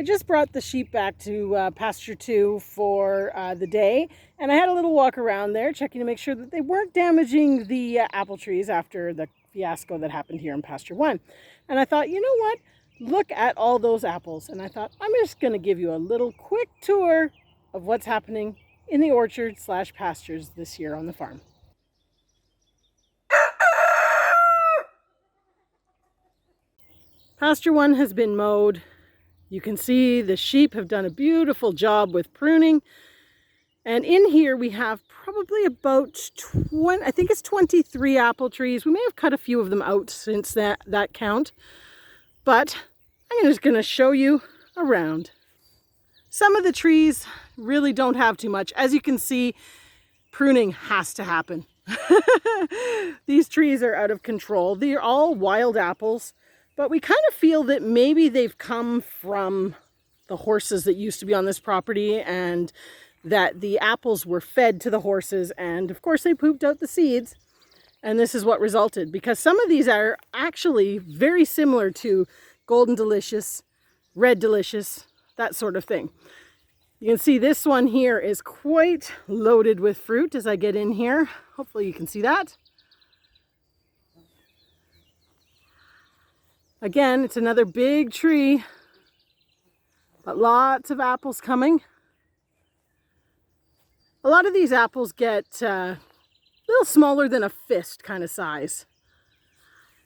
just brought the sheep back to pasture 2 for the day, and I had a little walk around there checking to make sure that they weren't damaging the apple trees after the fiasco that happened here in pasture 1. And I thought, you know what? Look at all those apples. And I thought, I'm just going to give you a little quick tour of what's happening in the orchard / pastures this year on the farm. Pasture 1 has been mowed. You can see the sheep have done a beautiful job with pruning. And in here we have probably about 20, I think it's 23 apple trees. We may have cut a few of them out since that count. But I'm just going to show you around. Some of the trees really don't have too much. As you can see, pruning has to happen. These trees are out of control. They're all wild apples. But we kind of feel that maybe they've come from the horses that used to be on this property, and that the apples were fed to the horses, and of course they pooped out the seeds, and this is what resulted. Because some of these are actually very similar to Golden Delicious, Red Delicious, that sort of thing. You can see this one here is quite loaded with fruit as I get in here. Hopefully you can see that. Again, it's another big tree, but lots of apples coming. A lot of these apples get a little smaller than a fist kind of size.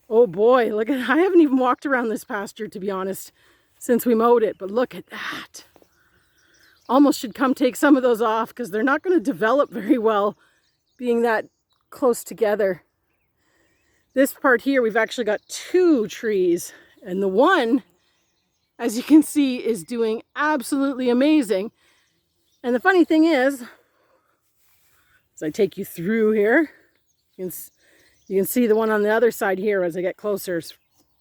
Oh boy, look at, I haven't even walked around this pasture, to be honest, since we mowed it, but look at that. Almost should come take some of those off because they're not going to develop very well being that close together. This part here, we've actually got 2 trees, and the one, as you can see, is doing absolutely amazing. And the funny thing is, as I take you through here, you can see the one on the other side here as I get closer. It's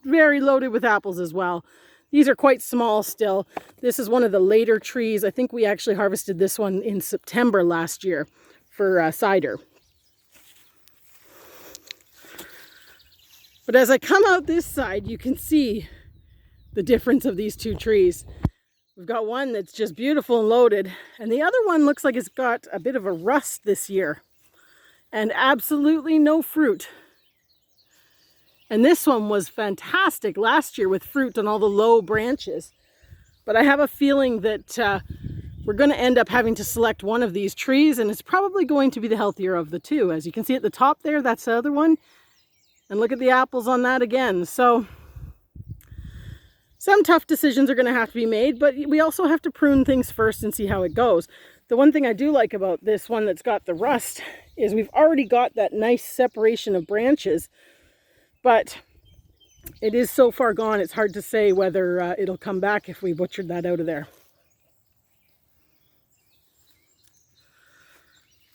very loaded with apples as well. These are quite small still. This is one of the later trees. I think we actually harvested this one in September last year for cider. But as I come out this side, you can see the difference of these 2 trees. We've got one that's just beautiful and loaded, and the other one looks like it's got a bit of a rust this year and absolutely no fruit. And this one was fantastic last year with fruit on all the low branches. But I have a feeling that we're going to end up having to select one of these trees, and it's probably going to be the healthier of the 2. As you can see at the top there, that's the other one. And look at the apples on that again. So some tough decisions are going to have to be made, but we also have to prune things first and see how it goes. The one thing I do like about this one that's got the rust is we've already got that nice separation of branches, but it is so far gone, it's hard to say whether it'll come back if we butchered that out of there.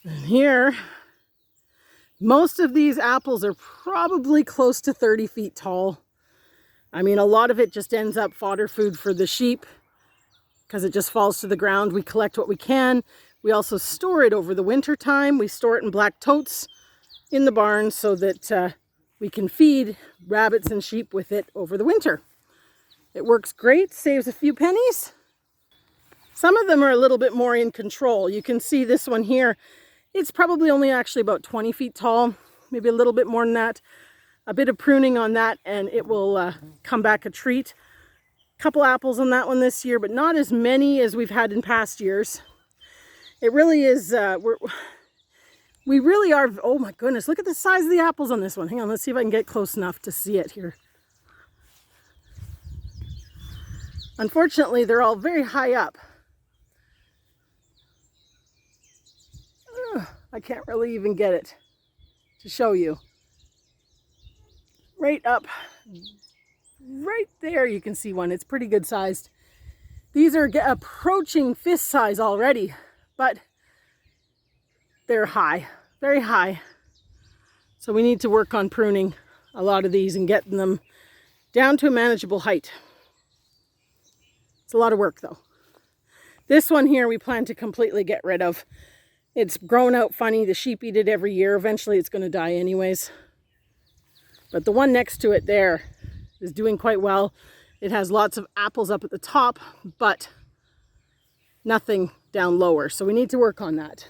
And here, most of these apples are probably close to 30 feet tall. I mean, a lot of it just ends up fodder food for the sheep because it just falls to the ground. We collect what we can. We also store it over the winter time. We store it in black totes in the barn so that we can feed rabbits and sheep with it over the winter. It works great, saves a few pennies. Some of them are a little bit more in control. You can see this one here. It's probably only actually about 20 feet tall, maybe a little bit more than that. A bit of pruning on that and it will come back a treat. A couple apples on that one this year, but not as many as we've had in past years. It really is, we really are, oh my goodness, look at the size of the apples on this one. Hang on, let's see if I can get close enough to see it here. Unfortunately, they're all very high up. I can't really even get it to show you. Right up, right there you can see one. It's pretty good sized. These are approaching fist size already, but they're high, very high. So we need to work on pruning a lot of these and getting them down to a manageable height. It's a lot of work though. This one here we plan to completely get rid of. It's grown out funny. The sheep eat it every year. Eventually it's going to die anyways. But the one next to it there is doing quite well. It has lots of apples up at the top, but nothing down lower. So we need to work on that.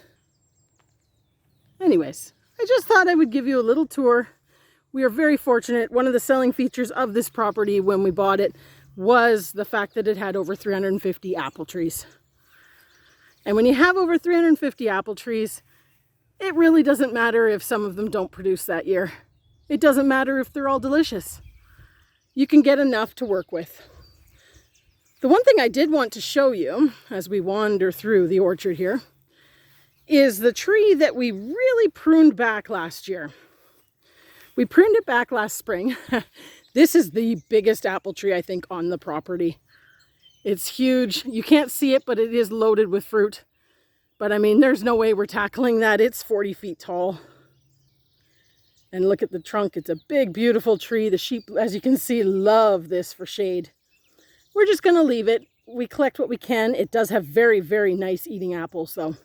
Anyways, I just thought I would give you a little tour. We are very fortunate. One of the selling features of this property when we bought it was the fact that it had over 350 apple trees. And when you have over 350 apple trees, it really doesn't matter if some of them don't produce that year. It doesn't matter if they're all delicious. You can get enough to work with. The one thing I did want to show you as we wander through the orchard here is the tree that we really pruned back last year. We pruned it back last spring. This is the biggest apple tree, I think, on the property. It's huge. You can't see it, but it is loaded with fruit. But I mean, there's no way we're tackling that. It's 40 feet tall. And look at the trunk. It's a big, beautiful tree. The sheep, as you can see, love this for shade. We're just going to leave it. We collect what we can. It does have very, very nice eating apples, though.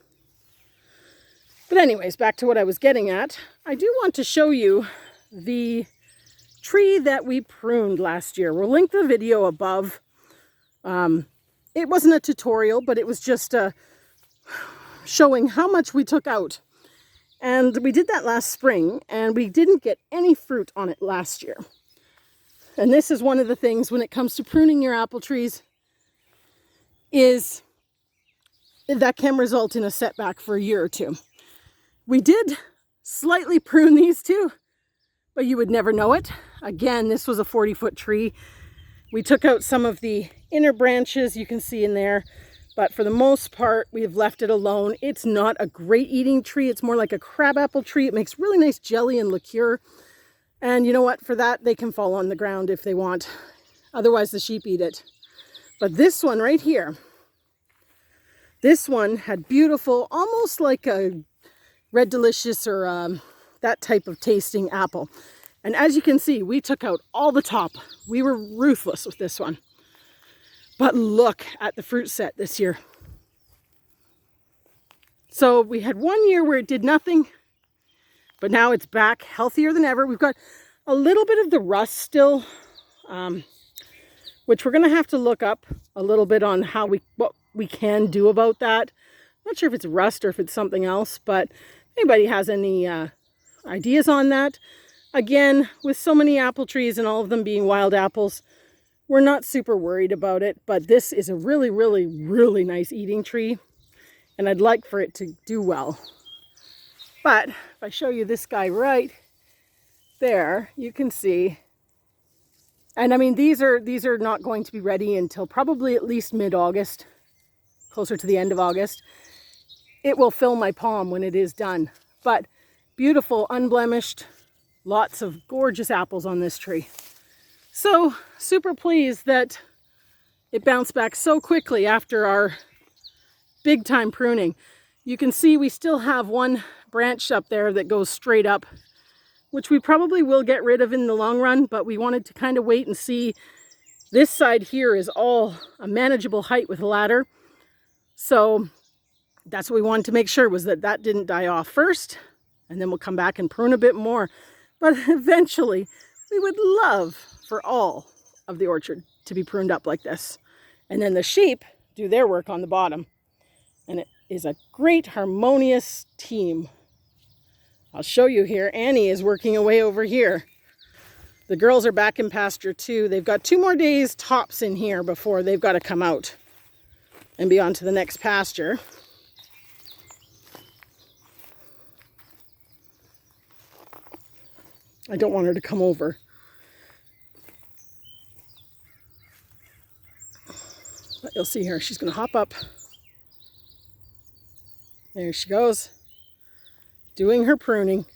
But anyways, back to what I was getting at. I do want to show you the tree that we pruned last year. We'll link the video above. It wasn't a tutorial, but it was just showing how much we took out. And we did that last spring, and we didn't get any fruit on it last year. And this is one of the things when it comes to pruning your apple trees, is that can result in a setback for a year or two. We did slightly prune these too, but you would never know it. Again, this was a 40-foot tree. We took out some of the inner branches you can see in there, but for the most part, we've left it alone. It's not a great eating tree. It's more like a crabapple tree. It makes really nice jelly and liqueur. And you know what? For that, they can fall on the ground if they want. Otherwise, the sheep eat it. But this one right here, this one had beautiful, almost like a Red Delicious or that type of tasting apple. And as you can see, we took out all the top. We were ruthless with this one. But look at the fruit set this year. So we had 1 year where it did nothing, but now it's back healthier than ever. We've got a little bit of the rust still, which we're going to have to look up a little bit on what we can do about that. Not sure if it's rust or if it's something else, but if anybody has any ideas on that. Again, with so many apple trees and all of them being wild apples, we're not super worried about it, but this is a really, really, really nice eating tree, and I'd like for it to do well. But if I show you this guy right there, you can see, and I mean, these are not going to be ready until probably at least mid-August, closer to the end of August. It will fill my palm when it is done, but beautiful, unblemished, lots of gorgeous apples on this tree. So super pleased that it bounced back so quickly after our big time pruning. You can see we still have one branch up there that goes straight up, which we probably will get rid of in the long run, but we wanted to kind of wait and see. This side here is all a manageable height with a ladder. So that's what we wanted to make sure, was that that didn't die off first, and then we'll come back and prune a bit more. But eventually we would love for all of the orchard to be pruned up like this. And then the sheep do their work on the bottom. And it is a great harmonious team. I'll show you here. Annie is working away over here. The girls are back in pasture too. They've got 2 more days tops in here before they've got to come out and be on to the next pasture. I don't want her to come over. But you'll see her. She's going to hop up. There she goes, doing her pruning.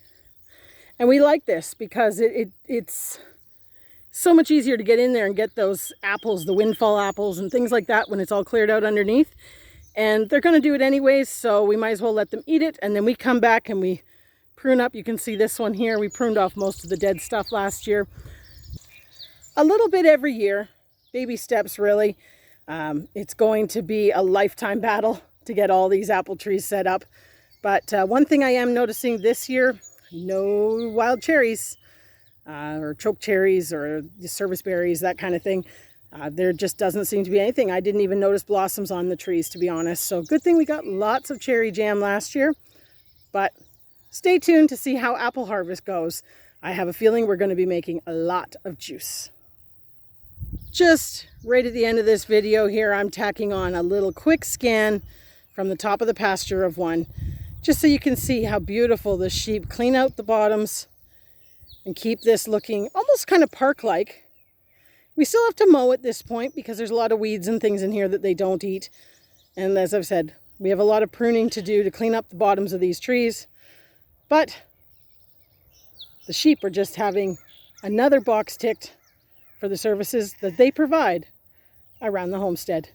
And we like this because it's so much easier to get in there and get those apples, the windfall apples and things like that, when it's all cleared out underneath. And they're going to do it anyways, so we might as well let them eat it. And then we come back and we prune up. You can see this one here. We pruned off most of the dead stuff last year. A little bit every year, baby steps really. It's going to be a lifetime battle to get all these apple trees set up. But one thing I am noticing this year, no wild cherries or choke cherries or service berries, that kind of thing. There just doesn't seem to be anything. I didn't even notice blossoms on the trees, to be honest. So good thing we got lots of cherry jam last year. But stay tuned to see how apple harvest goes. I have a feeling we're going to be making a lot of juice. Just right at the end of this video here, I'm tacking on a little quick scan from the top of the pasture of one, just so you can see how beautiful the sheep clean out the bottoms and keep this looking almost kind of park-like. We still have to mow at this point because there's a lot of weeds and things in here that they don't eat. And as I've said, we have a lot of pruning to do to clean up the bottoms of these trees. But the sheep are just having another box ticked for the services that they provide around the homestead.